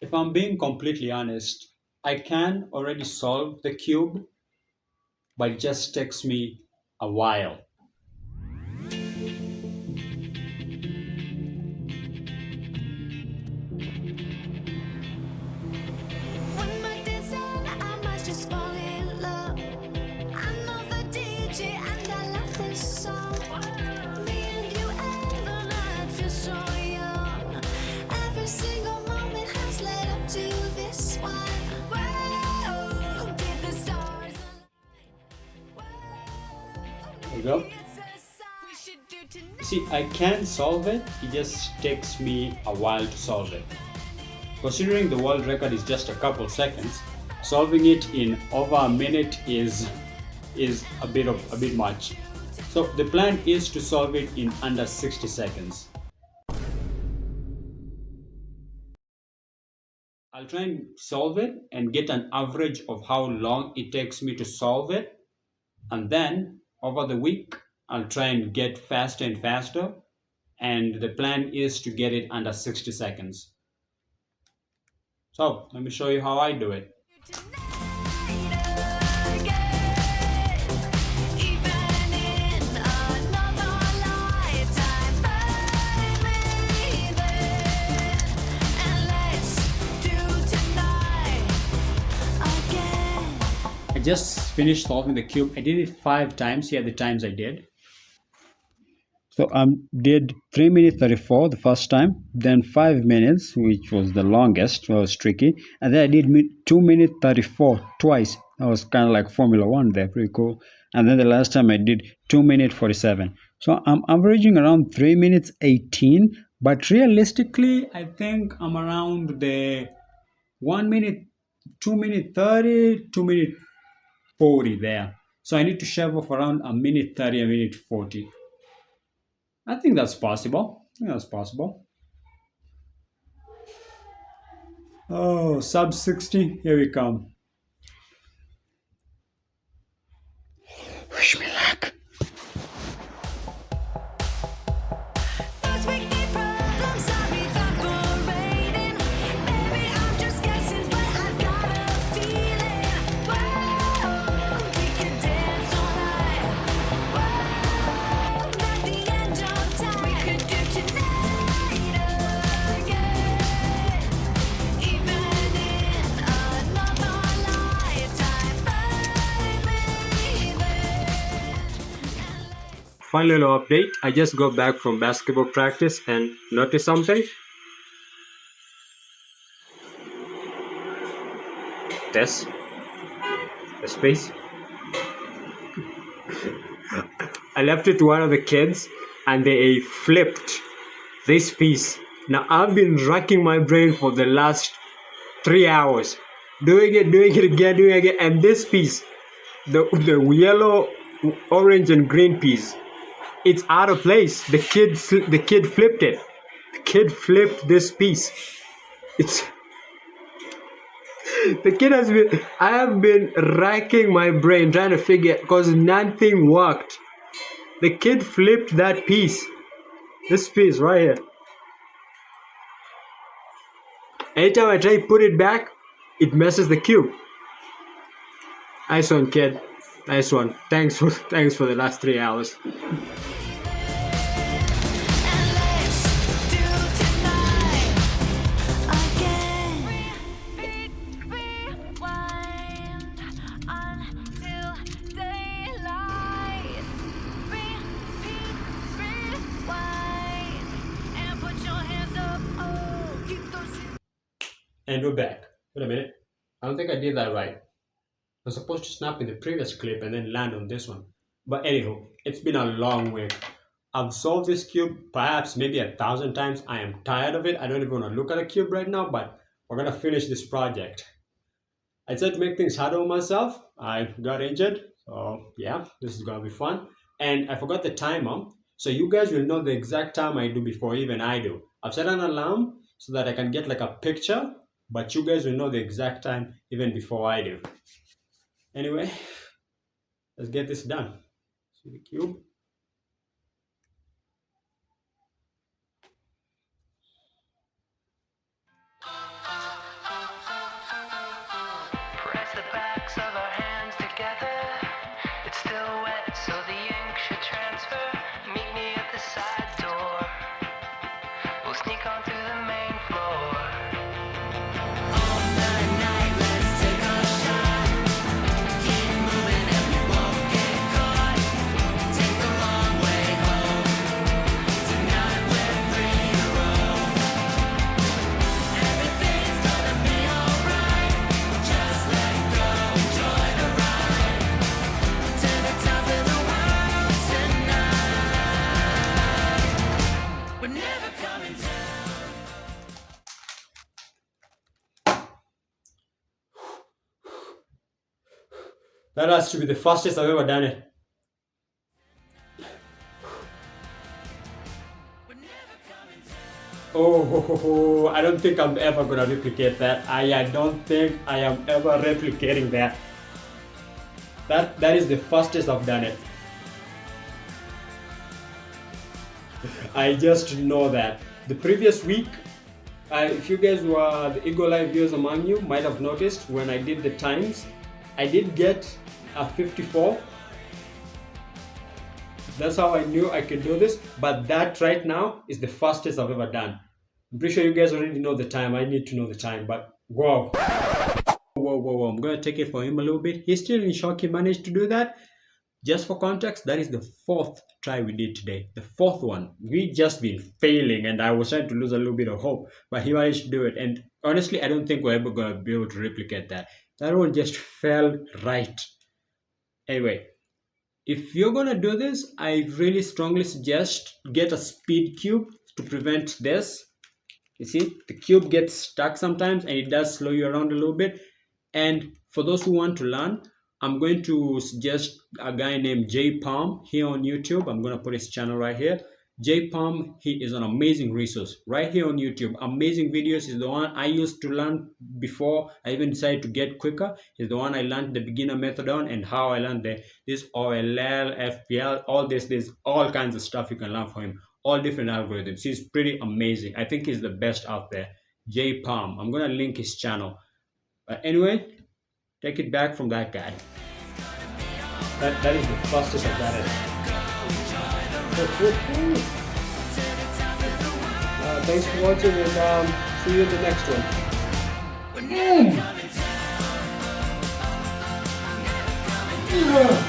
If I'm being completely honest, I can already solve the cube, but it just takes me a while. When my days end, I might just fall in love. I know the DJ and I love this song. Me and you and the night feel so young. Every single moment has led up to this one. Whoa, did the stars align? There Whoa, you maybe go. it's a sign we should do See, tonight. I can solve it, it just takes me a while to solve it. Considering the world record is just a couple seconds, solving it in over a minute is a bit much. So the plan is to solve it in under 60 seconds. I'll try and solve it and get an average of how long it takes me to solve it. And then over the week, I'll try and get faster and faster. And the plan is to get it under 60 seconds. So let me show you how I do it. I just finished solving the cube. I did it 5 times. Here are the times I did. So I did 3 minutes 34 the first time, then 5 minutes, which was the longest, was tricky, and then I did 2 minutes 34 twice. That was kind of like Formula One there, pretty cool. And then the last time I did 2 minutes 47. So I'm averaging around 3 minutes 18, but realistically, I think I'm around the 1 minute, 2 minute 30, 2 minute 40 there. So I need to shave off around a minute 30, a minute 40. I think that's possible. I think that's possible. Oh, sub 60. Here we come. Wish me luck. Those weekday problems are evaporating. Maybe I'm just guessing, but I've got a feeling. Whoa, we could dance all night. Whoa, at the end of time, we could do tonight again. Even in another lifetime, baby. Fun little update. I just got back from basketball practice and noticed something. This, the space. I left it to one of the kids and they flipped this piece. Now I've been racking my brain for the last 3 hours. Doing it again, doing it again. And this piece, the yellow, orange and green piece, it's out of place. The kid flipped it. The kid flipped this piece. It's the kid has been. I have been racking my brain trying to figure because nothing worked. The kid flipped that piece. This piece right here. Anytime I try to put it back, it messes the cube. Nice one, kid. Nice one. Thanks for the last 3 hours. And we're back. Wait a minute. I don't think I did that right. I was supposed to snap in the previous clip and then land on this one. But anywho, it's been a long week. I've solved this cube perhaps maybe 1,000 times. I am tired of it. I don't even want to look at the cube right now, but we're gonna finish this project. I tried to make things harder on myself. I got injured. So yeah, this is gonna be fun. And I forgot the timer. So you guys will know the exact time I do before even I do. I've set an alarm so that I can get like a picture, but you guys will know the exact time even before I do. Anyway, let's get this done. See the cube. That has to be the fastest I've ever done it. Oh, I don't think I'm ever gonna replicate that. I don't think I am ever replicating that. That is the fastest I've done it. I just know that. The previous week, if you guys were the Eagle Live viewers among you, might have noticed when I did the times, I did get a 54. That's how I knew I could do this. But that right now is the fastest I've ever done. I'm pretty sure you guys already know the time. I need to know the time, but wow. Whoa. I'm going to take it for him a little bit. He's still in shock he managed to do that. Just for context, that is the fourth try we did today. The fourth one. We just been failing, and I was trying to lose a little bit of hope, but he managed to do it. And honestly, I don't think we're ever going to be able to replicate that. That one just fell right. Anyway, if you're going to do this, I really strongly suggest get a speed cube to prevent this. You see, the cube gets stuck sometimes, and it does slow you around a little bit. And for those who want to learn, I'm going to suggest a guy named J Perm here on YouTube. I'm going to put his channel right here. J Perm, he is an amazing resource right here on YouTube. Amazing videos. Is the one I used to learn before I even decided to get quicker. Is the one I learned the beginner method on, and how I learned this OLL, FPL, all this. There's all kinds of stuff you can learn from him. All different algorithms. He's pretty amazing. I think he's the best out there. J Perm. I'm going to link his channel. But anyway, take it back from that guy. That is the fastest I've done it. Thanks for watching, and see you in the next one.